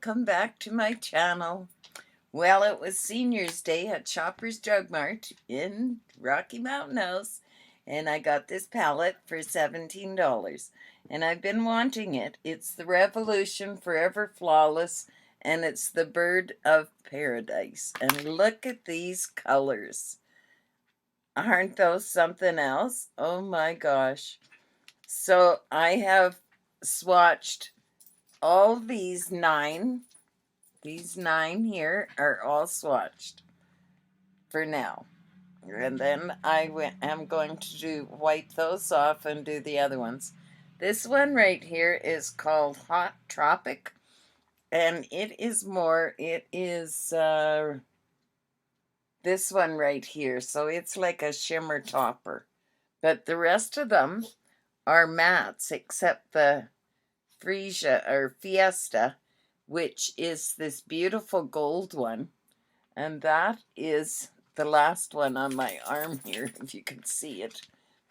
welcome back to my channel. Well, it was Senior's Day at Shoppers Drug Mart in Rocky Mountain House, and I got this palette for $17, and I've been wanting it. It's the Revolution Forever Flawless, and it's the Bird of Paradise. And look at these colors. Aren't those something else? Oh my gosh. So I have swatched all these nine here are all swatched for now. And then I'm going to wipe those off and do the other ones. This one right here is called Hot Tropic. And it is this one right here. So it's like a shimmer topper. But the rest of them are mattes except the Fiesta, which is this beautiful gold one. And that is the last one on my arm here, if you can see it.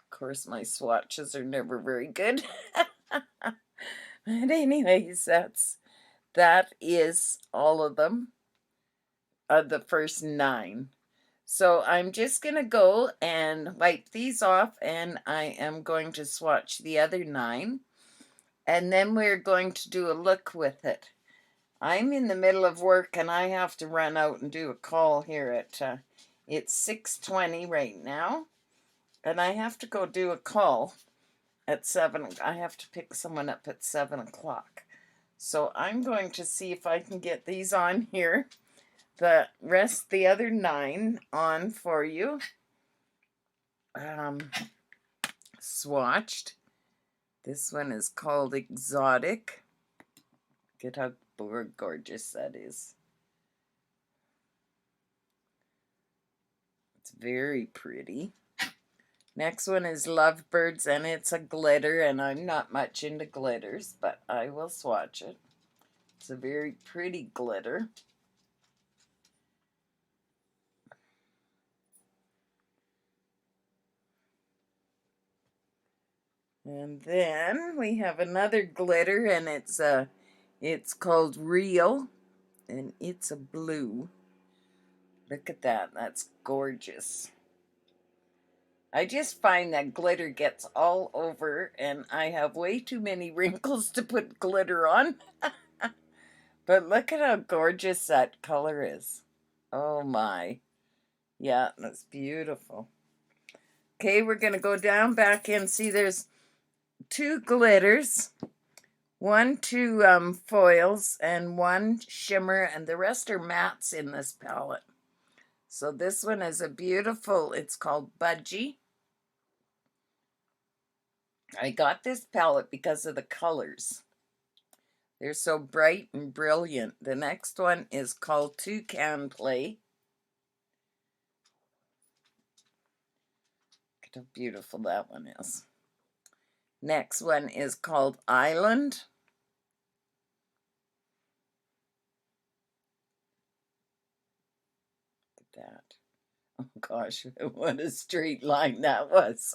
Of course, my swatches are never very good. But anyways, that is all of them, the first 9. So I'm just going to go and wipe these off, and I am going to swatch the other 9. And then we're going to do a look with it. I'm in the middle of work and I have to run out and do a call here at, it's 6:20 right now. And I have to go do a call at 7. I have to pick someone up at 7 o'clock. So I'm going to see if I can get these on here. The other 9 on for you. Swatched. This one is called Exotic. Look at how gorgeous that is. It's very pretty. Next one is Lovebirds, and it's a glitter, and I'm not much into glitters, but I will swatch it. It's a very pretty glitter. And then we have another glitter, and it's called Real, and it's a blue. Look at that. That's gorgeous. I just find that glitter gets all over, and I have way too many wrinkles to put glitter on. But look at how gorgeous that color is. Oh my. Yeah, that's beautiful. Okay, we're going to go down back in. See, there's 2 glitters, 2 foils, and 1 shimmer, and the rest are mattes in this palette. So this one is a beautiful, it's called Budgie. I got this palette because of the colors. They're so bright and brilliant. The next one is called Toucan Play. Look at how beautiful that one is. Next one is called Island. Look at that. Oh gosh, what a straight line that was.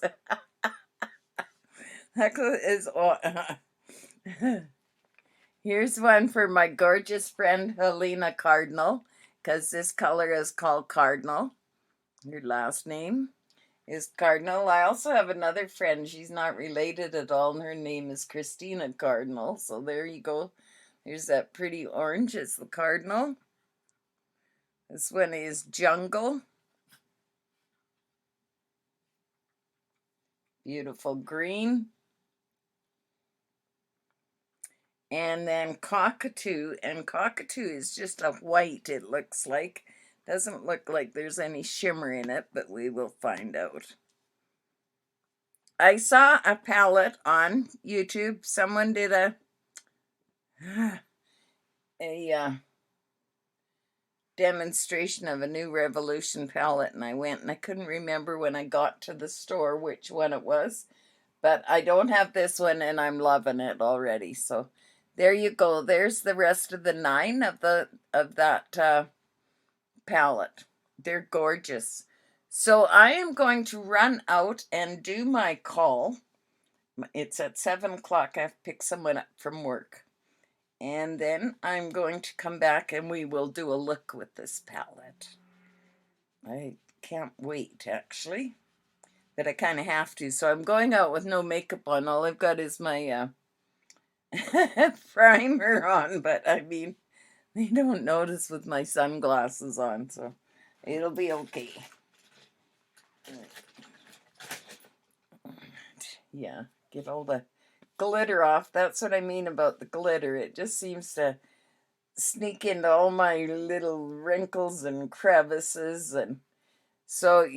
That is Here's one for my gorgeous friend Helena Cardinal, because this color is called Cardinal. Her last name is Cardinal. I also have another friend. She's not related at all, and her name is Christina Cardinal. So there you go. There's that pretty orange. It's the Cardinal. This one is Jungle. Beautiful green. And then Cockatoo. And Cockatoo is just a white, it looks like. Doesn't look like there's any shimmer in it, but we will find out. I saw a palette on YouTube. Someone did a demonstration of a new Revolution palette, and I went, and I couldn't remember when I got to the store which one it was, but I don't have this one, and I'm loving it already. So there you go. There's the rest of the 9 of that palette. They're gorgeous. So I am going to run out and do my call. It's at 7 o'clock. I have to pick someone up from work. And then I'm going to come back and we will do a look with this palette. I can't wait, actually. But I kind of have to. So I'm going out with no makeup on. All I've got is my primer on. But I mean, they don't notice with my sunglasses on. So it'll be okay. Yeah, get all the glitter off. That's what I mean about the glitter. It just seems to sneak into all my little wrinkles and crevices. And so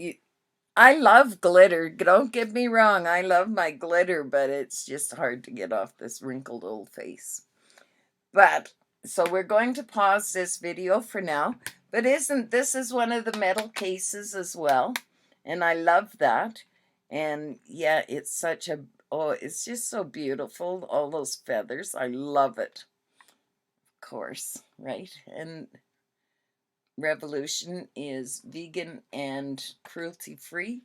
I love glitter. Don't get me wrong. I love my glitter, but it's just hard to get off this wrinkled old face. But, so we're going to pause this video for now. But this is one of the metal cases as well. And I love that. And yeah, it's such a, oh, it's just so beautiful. All those feathers. I love it. Of course, right? And Revolution is vegan and cruelty-free.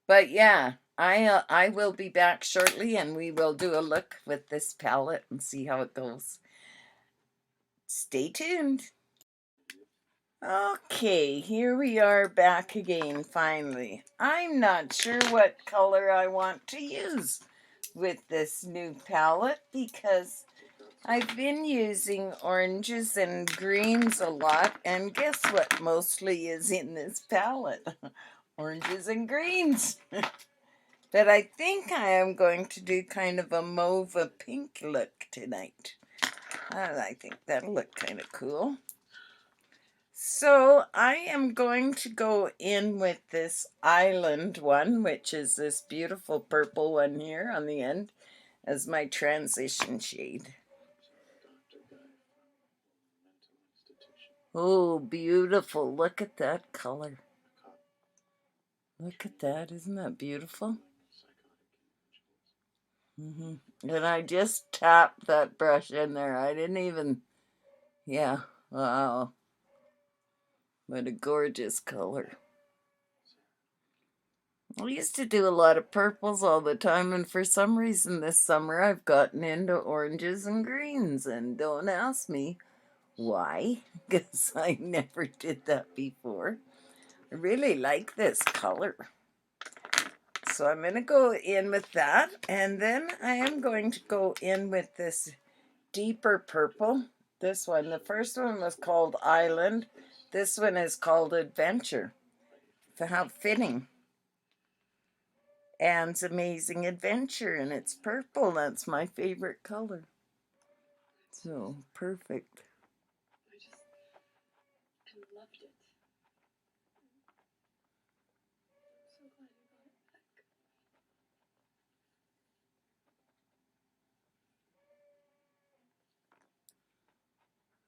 But yeah, I will be back shortly and we will do a look with this palette and see how it goes. Stay tuned. Okay, here we are back again finally. I'm not sure what color I want to use with this new palette because I've been using oranges and greens a lot, and guess what mostly is in this palette? Oranges and greens. But I think I am going to do kind of a mauve pink look tonight. I think that'll look kind of cool. So I am going to go in with this Island one, which is this beautiful purple one here on the end, as my transition shade. Oh, beautiful. Look at that color. Look at that. Isn't that beautiful? And I just tapped that brush in there. I didn't even, yeah, wow. What a gorgeous color. I used to do a lot of purples all the time, and for some reason this summer I've gotten into oranges and greens, and don't ask me why, because I never did that before. I really like this color. So I'm going to go in with that, and then I am going to go in with this deeper purple. This one, the first one was called Island. This one is called Adventure. How fitting. Anne's Amazing Adventure, and it's purple. That's my favorite color. So, perfect. I loved it. I'm so glad you got it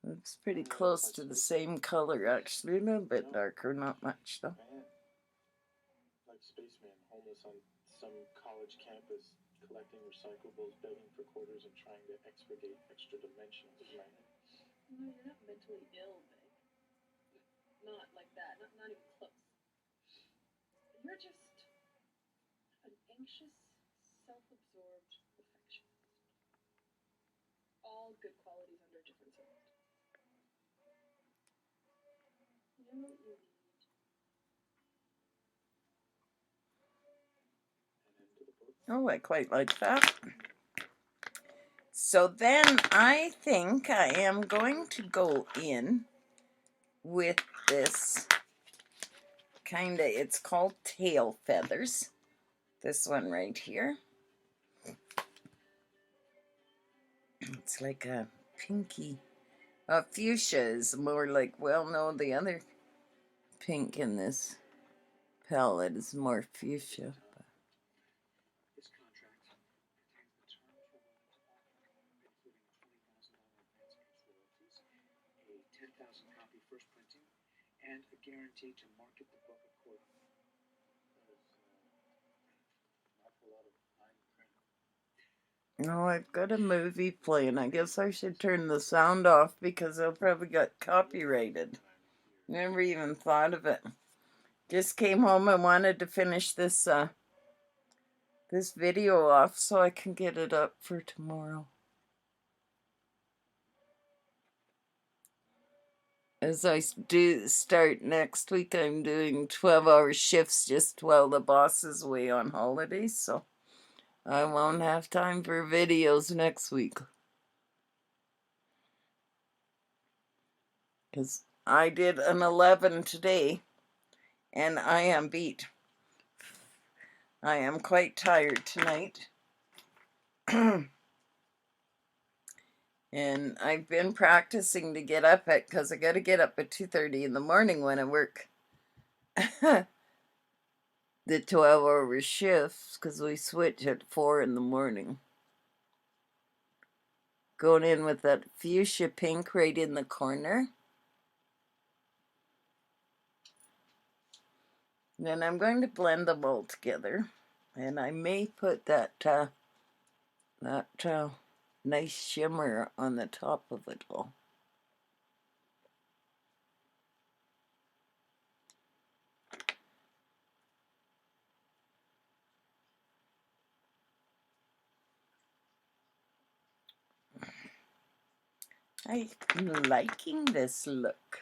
back. Looks pretty close to the same color, actually. A little bit darker, not much, though. Like spaceman, homeless on some college campus, collecting recyclables, begging for quarters, and trying to expurgate extra dimensions of my head. No, you're not mentally ill, Vic. Not like that. Not even close. You're just an anxious, self-absorbed perfectionist. All good qualities under different circumstances. You know what you need? Oh, I quite like that. So then I think I am going to go in with this kind of, it's called Tail Feathers. This one right here. It's like a pinky. Fuchsia is more like, well, no, the other pink in this palette is more fuchsia. This contract contains the terms we're willing to offer, including $20,000 advance royalties, a 10,000 copy first printing, and a guarantee to market the book accordingly. That is an awful lot of fine print. No, I've got a movie playing. I guess I should turn the sound off because they'll probably get copyrighted. Never even thought of it. Just came home and wanted to finish this this video off so I can get it up for tomorrow. as I do start next week, I'm doing 12-hour shifts just while the boss is away on holiday, so I won't have time for videos next week. Because I did an 11 today, and I am beat. I am quite tired tonight. And I've been practicing to get up at, because I got to get up at 2:30 in the morning when I work the 12-hour shifts, because we switch at 4 in the morning. Going in with that fuchsia pink right in the corner. Then I'm going to blend them all together. And I may put that nice shimmer on the top of it all. I'm liking this look.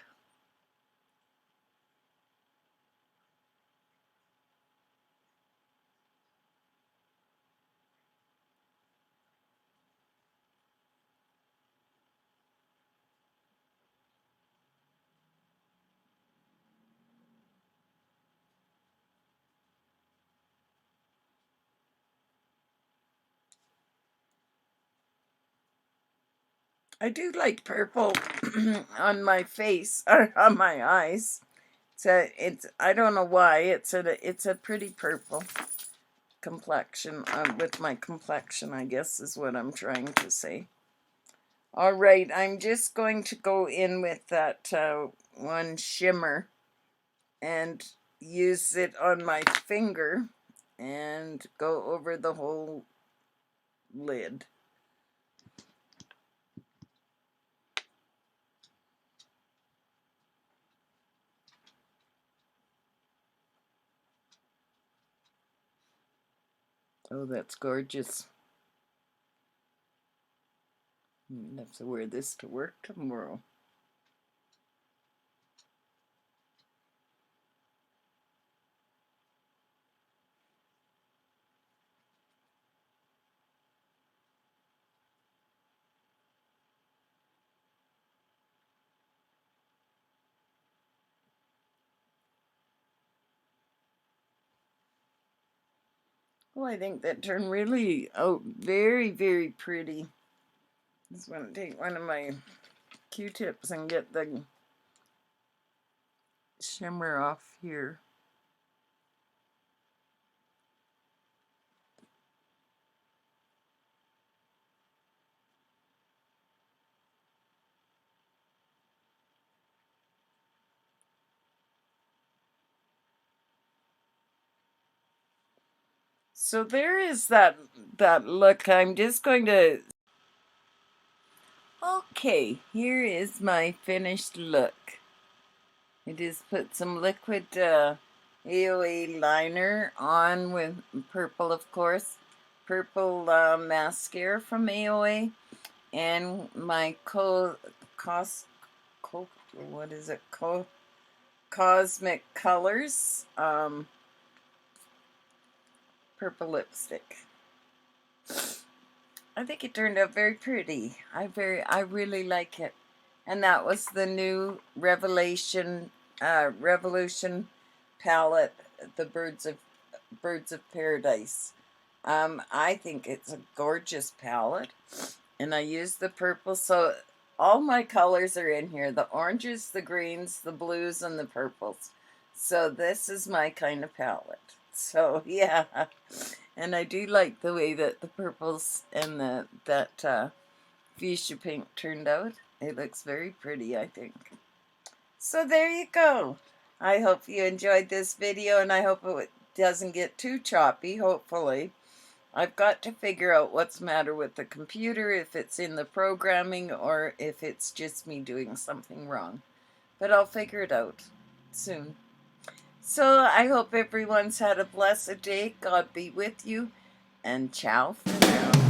I do like purple on my face, or on my eyes. It's I don't know why, it's a pretty purple complexion, with my complexion, I guess is what I'm trying to say. All right, I'm just going to go in with that one shimmer and use it on my finger and go over the whole lid. Oh, that's gorgeous. I have to wear this to work tomorrow. Oh, I think that turned really out very, very pretty. Just want to take one of my Q-tips and get the shimmer off here. So there is that look. I'm just going to... Okay, here is my finished look. I just put some liquid AOA liner on with purple, of course. Purple mascara from AOA. And my Cosmic Colors purple lipstick. I think it turned out very pretty. I really like it. And that was the new Revolution palette, the Birds of Paradise. I think it's a gorgeous palette, and I used the purple, so all my colors are in here: the oranges, the greens, the blues, and the purples. So this is my kind of palette. So yeah, and I do like the way that the purples and that fuchsia pink turned out. It looks very pretty, I think. So there you go. I hope you enjoyed this video, and I hope it doesn't get too choppy, hopefully. I've got to figure out what's the matter with the computer, if it's in the programming or if it's just me doing something wrong. But I'll figure it out soon. So I hope everyone's had a blessed day. God be with you, and ciao for now.